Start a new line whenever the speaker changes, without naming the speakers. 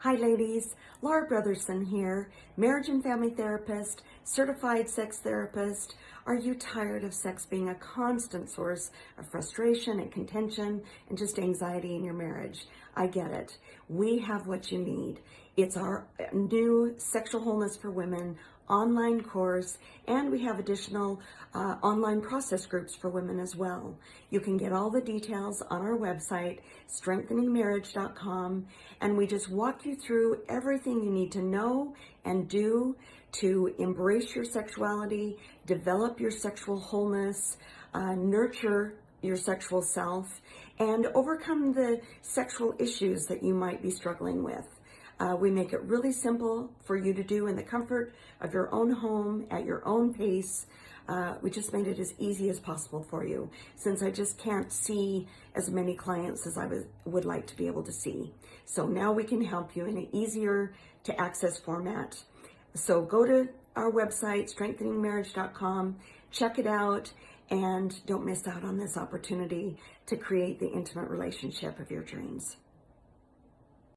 Hi ladies, Laura Brotherson here, marriage and family therapist, certified sex therapist. Are you tired of sex being a constant source of frustration and contention and just anxiety in your marriage? I get it. We have what you need. It's our new Sexual Wholeness for Women online course, and we have additional online process groups for women as well. You can get all the details on our website, StrengtheningMarriage.com, and we just walk you through everything you need to know and do to embrace your sexuality, develop your sexual wholeness, nurture your sexual self, and overcome the sexual issues that you might be struggling with. We make it really simple for you to do in the comfort of your own home, at your own pace. We just made it as easy as possible for you, since I just can't see as many clients as I would like to be able to see. So now we can help you in an easier to access format. So go to our website, StrengtheningMarriage.com, check it out, and don't miss out on this opportunity to create the intimate relationship of your dreams.